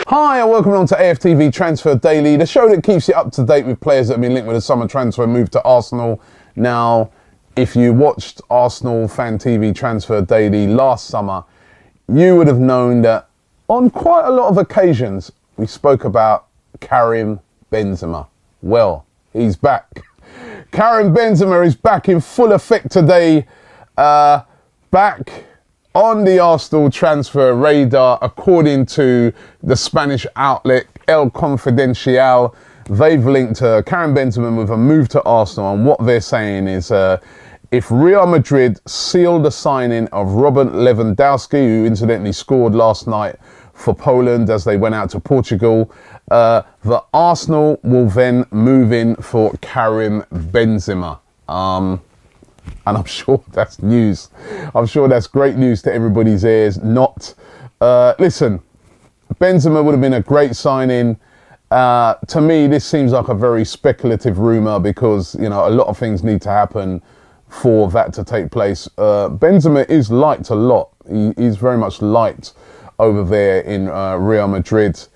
Hi and welcome on to AFTV Transfer Daily, the show that keeps you up to date with players that have been linked with a summer transfer move to Arsenal. Now, if you watched Arsenal Fan TV Transfer Daily last summer, you would have known that on quite a lot of occasions we spoke about Karim Benzema. Well, he's back. Karim Benzema is back in full effect today, back on the Arsenal transfer radar, according to the Spanish outlet El Confidencial. They've linked Karim Benzema with a move to Arsenal, and what they're saying is if Real Madrid seal the signing of Robert Lewandowski, who incidentally scored last night for Poland as they went out to Portugal, the Arsenal will then move in for Karim Benzema. And I'm sure that's news. I'm sure that's great news to everybody's ears. Listen, Benzema would have been a great signing. To me, this seems like a very speculative rumour because, you know, a lot of things need to happen for that to take place. Benzema is liked a lot. He's very much liked over there in Real Madrid.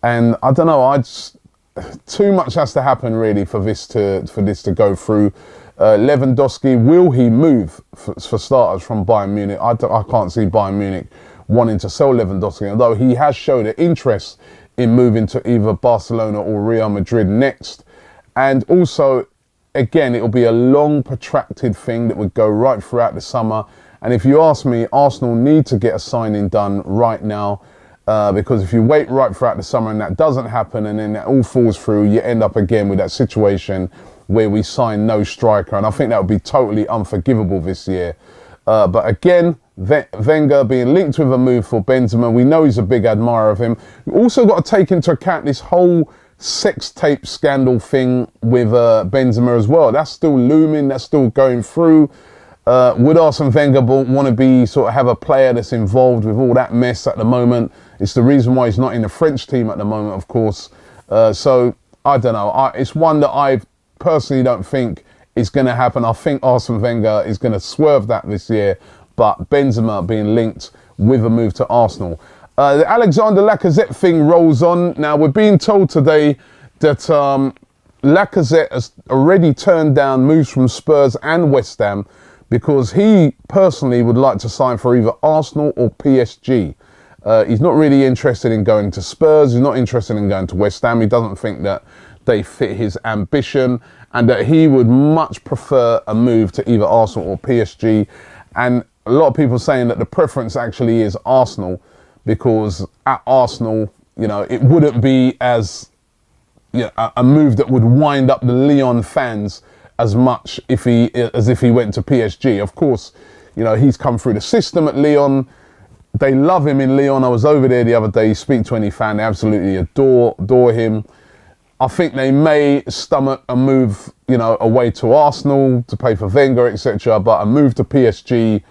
And I don't know, too much has to happen really for this to go through. Lewandowski, will he move for starters from Bayern Munich? I can't see Bayern Munich wanting to sell Lewandowski, although he has showed an interest in moving to either Barcelona or Real Madrid next. And also, again, it'll be a long, protracted thing that would go right throughout the summer. And if you ask me, Arsenal need to get a signing done right now, because if you wait right throughout the summer and that doesn't happen and then that all falls through, you end up again with that situation where we sign no striker, and I think that would be totally unforgivable this year. But again, Wenger being linked with a move for Benzema, we know he's a big admirer of him. We've also got to take into account this whole sex tape scandal thing with Benzema as well. That's still looming, that's still going through. Would Arsene Wenger want to be have a player that's involved with all that mess at the moment? It's the reason why he's not in the French team at the moment, of course. So I don't know. It's one that I personally don't think is going to happen. I think Arsene Wenger is going to swerve that this year, but Benzema being linked with a move to Arsenal. The Alexander Lacazette thing rolls on. Now, we're being told today that Lacazette has already turned down moves from Spurs and West Ham because he personally would like to sign for either Arsenal or PSG. He's not really interested in going to Spurs. He's not interested in going to West Ham. He doesn't think that they fit his ambition, and that he would much prefer a move to either Arsenal or PSG. And a lot of people saying that the preference actually is Arsenal, because at Arsenal, you know, it wouldn't be as a move that would wind up the Lyon fans as much as if he went to PSG. Of course, you know, he's come through the system at Lyon. They love him in Lyon. I was over there the other day. Speak to any fan, they absolutely adore him. I think they may stomach a move, you know, away to Arsenal to pay for Wenger, etc. But a move to PSG,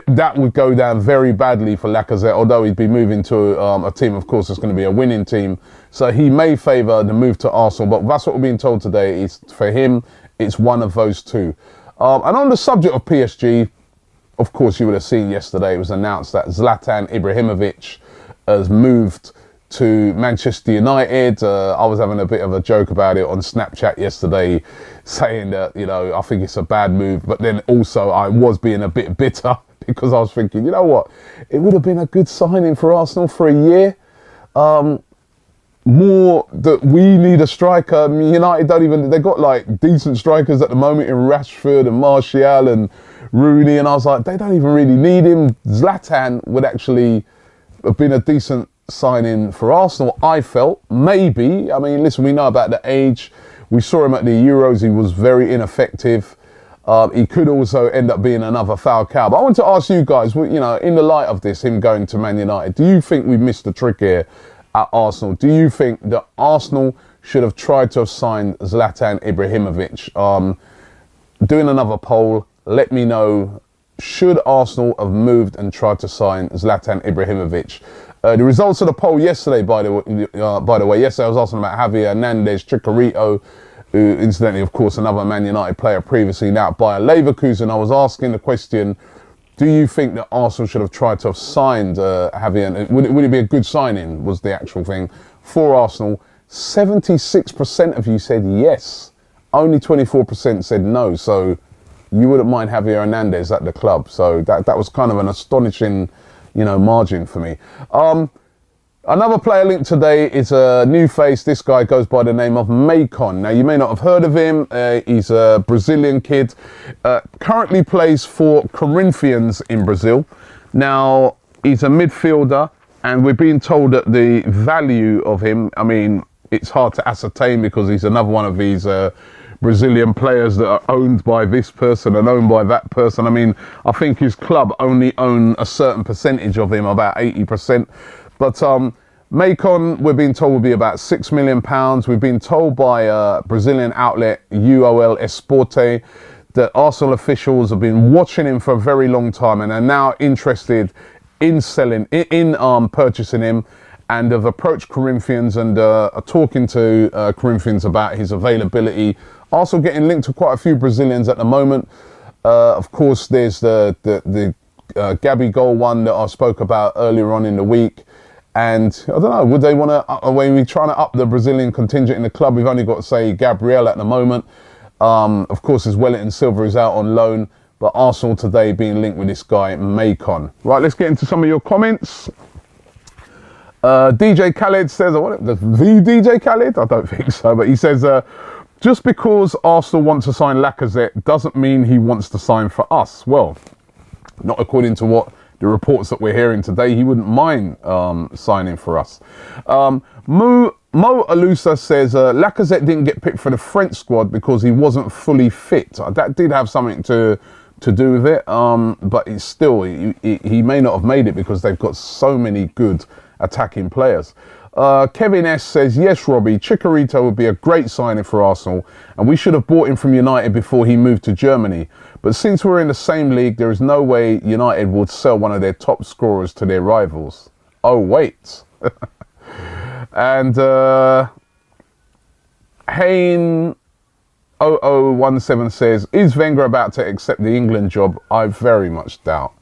that would go down very badly for Lacazette, although he'd be moving to a team, of course, that's going to be a winning team. So he may favour the move to Arsenal, but that's what we're being told today. Is for him, it's one of those two. And on the subject of PSG, of course, you would have seen yesterday, it was announced that Zlatan Ibrahimovic has moved to Manchester United. I was having a bit of a joke about it on Snapchat yesterday, saying that, you know, I think it's a bad move, but then also I was being a bit bitter because I was thinking, you know what, it would have been a good signing for Arsenal for a year. More that we need a striker. United they got like decent strikers at the moment in Rashford and Martial and Rooney, and I was like, they don't even really need him. Zlatan would actually have been a decent signing for Arsenal, I felt. Maybe. I mean, listen, we know about the age. We saw him at the Euros. He was very ineffective. He could also end up being another Falcao. But I want to ask you guys, you know, in the light of this, him going to Man United, do you think we missed the trick here at Arsenal? Do you think that Arsenal should have tried to have signed Zlatan Ibrahimovic? Doing another poll, let me know, should Arsenal have moved and tried to sign Zlatan Ibrahimovic? The results of the poll yesterday, by the way, yesterday I was asking about Javier Hernandez, Chicharito, who incidentally, of course, another Man United player previously now by Leverkusen. I was asking the question, do you think that Arsenal should have tried to have signed Javier? Would it be a good signing, was the actual thing, for Arsenal? 76% of you said yes. Only 24% said no. So you wouldn't mind Javier Hernandez at the club. So that was kind of an astonishing, margin for me. Another player linked today is a new face. This guy goes by the name of Macon. Now, you may not have heard of him. He's a Brazilian kid. Currently plays for Corinthians in Brazil. Now, he's a midfielder, and we're being told that the value of him, I mean, it's hard to ascertain because he's another one of these Brazilian players that are owned by this person and owned by that person. I mean, I think his club only own a certain percentage of him, about 80%. But Macon, we're being told, will be about £6 million. We've been told by Brazilian outlet UOL Esporte that Arsenal officials have been watching him for a very long time and are now interested in purchasing him, and have approached Corinthians and are talking to Corinthians about his availability. Also getting linked to quite a few Brazilians at the moment. Of course, there's the Gabigol one that I spoke about earlier on in the week. And I don't know, would they want to, when we're trying to up the Brazilian contingent in the club, we've only got, say, Gabriel at the moment. Of course, as Wellington Silva is out on loan, but Arsenal today being linked with this guy, Macon. Right, let's get into some of your comments. DJ Khaled says, the DJ Khaled? I don't think so, but he says, just because Arsenal want to sign Lacazette doesn't mean he wants to sign for us. Well, not according to what the reports that we're hearing today. He wouldn't mind signing for us. Mo Alusa says, Lacazette didn't get picked for the French squad because he wasn't fully fit. That did have something to do with it, but it's still, he may not have made it because they've got so many good attacking players. Kevin S says, yes, Robbie, Chicharito would be a great signing for Arsenal, and we should have bought him from United before he moved to Germany. But since we're in the same league, there is no way United would sell one of their top scorers to their rivals. Oh, wait. And Hain 0017 says, is Wenger about to accept the England job? I very much doubt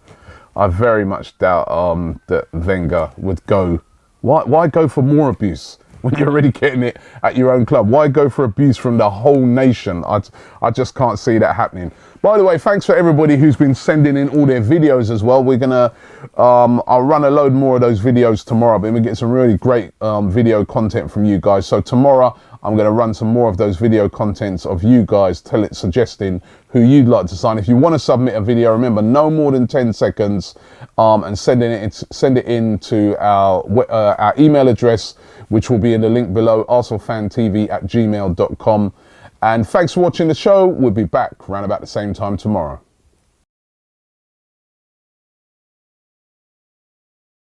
that Wenger would go. Why go for more abuse when you're already getting it at your own club? Why go for abuse from the whole nation? I just can't see that happening. By the way, thanks for everybody who's been sending in all their videos as well. We're gonna, I'll run a load more of those videos tomorrow, but we get some really great video content from you guys. So tomorrow, I'm going to run some more of those video contents of you guys suggesting who you'd like to sign. If you want to submit a video, remember, no more than 10 seconds, and send it in to our email address, which will be in the link below, arsenalfantv@gmail.com. And thanks for watching the show. We'll be back around about the same time tomorrow.